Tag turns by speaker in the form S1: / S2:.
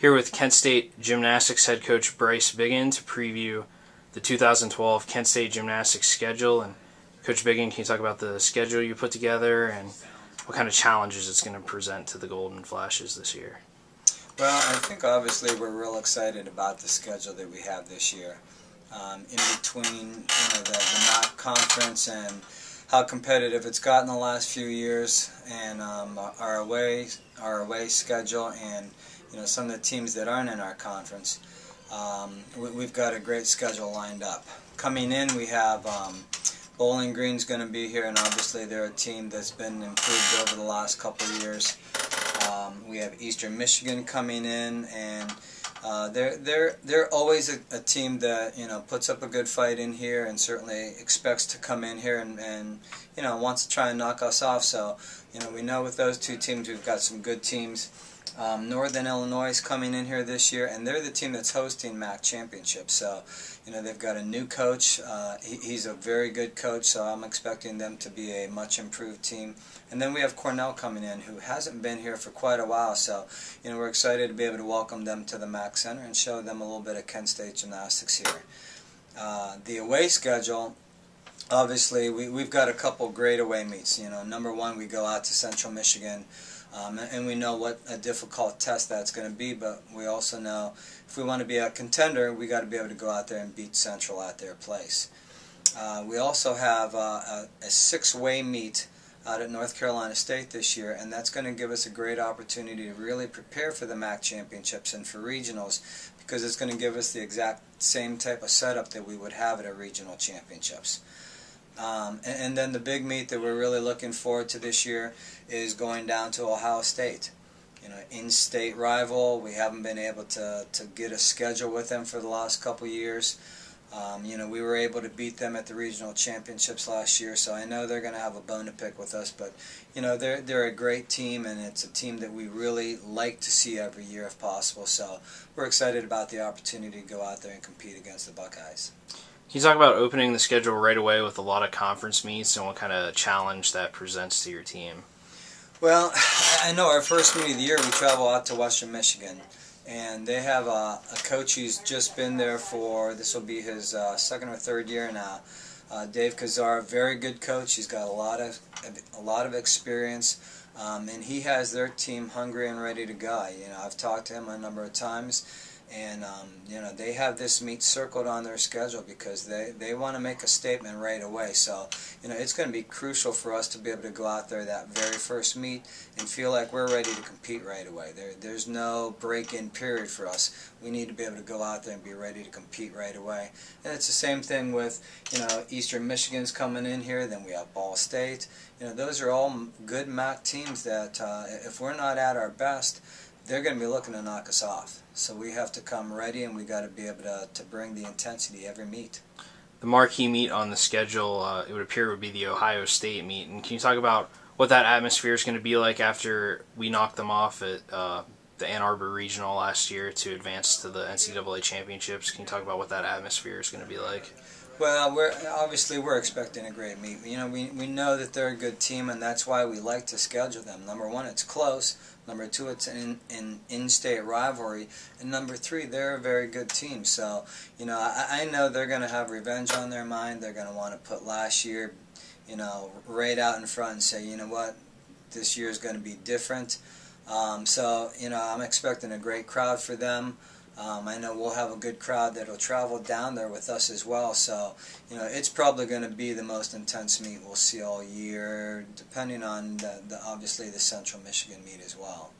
S1: Here with Kent State Gymnastics head coach Brice Biggin to preview the 2012 Kent State Gymnastics schedule. And Coach Biggin, can you talk about the schedule you put together and what kind of challenges it's going to present to the Golden Flashes this year?
S2: Well, I think obviously we're real excited about the schedule that we have this year. In between the MAC conference and how competitive it's gotten the last few years, and our away schedule, and some of the teams that aren't in our conference, we've got a great schedule lined up. Coming in, we have Bowling Green's going to be here, and obviously they're a team that's been improved over the last couple of years. We have Eastern Michigan coming in, and they're always a team that puts up a good fight in here, and certainly expects to come in here and wants to try and knock us off. So we know with those two teams we've got some good teams. Northern Illinois is coming in here this year, and they're the team that's hosting MAC championships. So they've got a new coach. He's a very good coach, so I'm expecting them to be a much improved team. And then we have Cornell coming in, who hasn't been here for quite a while, so we're excited to be able to welcome them to the MAC Center and show them a little bit of Kent State Gymnastics here. The away schedule, obviously we've got a couple great away meets. Number one, we go out to Central Michigan. And we know what a difficult test that's going to be, but we also know if we want to be a contender, we got to be able to go out there and beat Central at their place. We also have a six-way meet out at North Carolina State this year, and that's going to give us a great opportunity to really prepare for the MAC championships and for regionals, because it's going to give us the exact same type of setup that we would have at our regional championships. And then the big meet that we're really looking forward to this year is going down to Ohio State. In-state rival. We haven't been able to get a schedule with them for the last couple of years. We were able to beat them at the regional championships last year, so I know they're going to have a bone to pick with us. But they're a great team, and it's a team that we really like to see every year if possible. So we're excited about the opportunity to go out there and compete against the Buckeyes.
S1: Can you talk about opening the schedule right away with a lot of conference meets and what kind of challenge that presents to your team?
S2: Well, I know our first meet of the year we travel out to Western Michigan, and they have a coach who's just been there for, this will be his second or third year now. Dave Kazar, very good coach. He's got a lot of experience, and he has their team hungry and ready to go. I've talked to him a number of times. And they have this meet circled on their schedule because they want to make a statement right away. So it's going to be crucial for us to be able to go out there that very first meet and feel like we're ready to compete right away. There's no break-in period for us. We need to be able to go out there and be ready to compete right away. And it's the same thing with Eastern Michigan's coming in here. Then we have Ball State. Those are all good MAC teams that if we're not at our best, they're going to be looking to knock us off. So we have to come ready, and we got to be able to bring the intensity every meet.
S1: The marquee meet on the schedule, it would appear, would be the Ohio State meet. And can you talk about what that atmosphere is going to be like after we knocked them off at the Ann Arbor Regional last year to advance to the NCAA Championships? Can you talk about what that atmosphere is going to be like?
S2: Well, we're expecting a great meet. We know that they're a good team, and that's why we like to schedule them. Number one, it's close. Number two, it's an in-state rivalry. And number three, they're a very good team. So, I know they're going to have revenge on their mind. They're going to want to put last year, right out in front and say, you know what, this year is going to be different. So, I'm expecting a great crowd for them. I know we'll have a good crowd that will travel down there with us as well. So, it's probably going to be the most intense meet we'll see all year, depending on obviously the Central Michigan meet as well.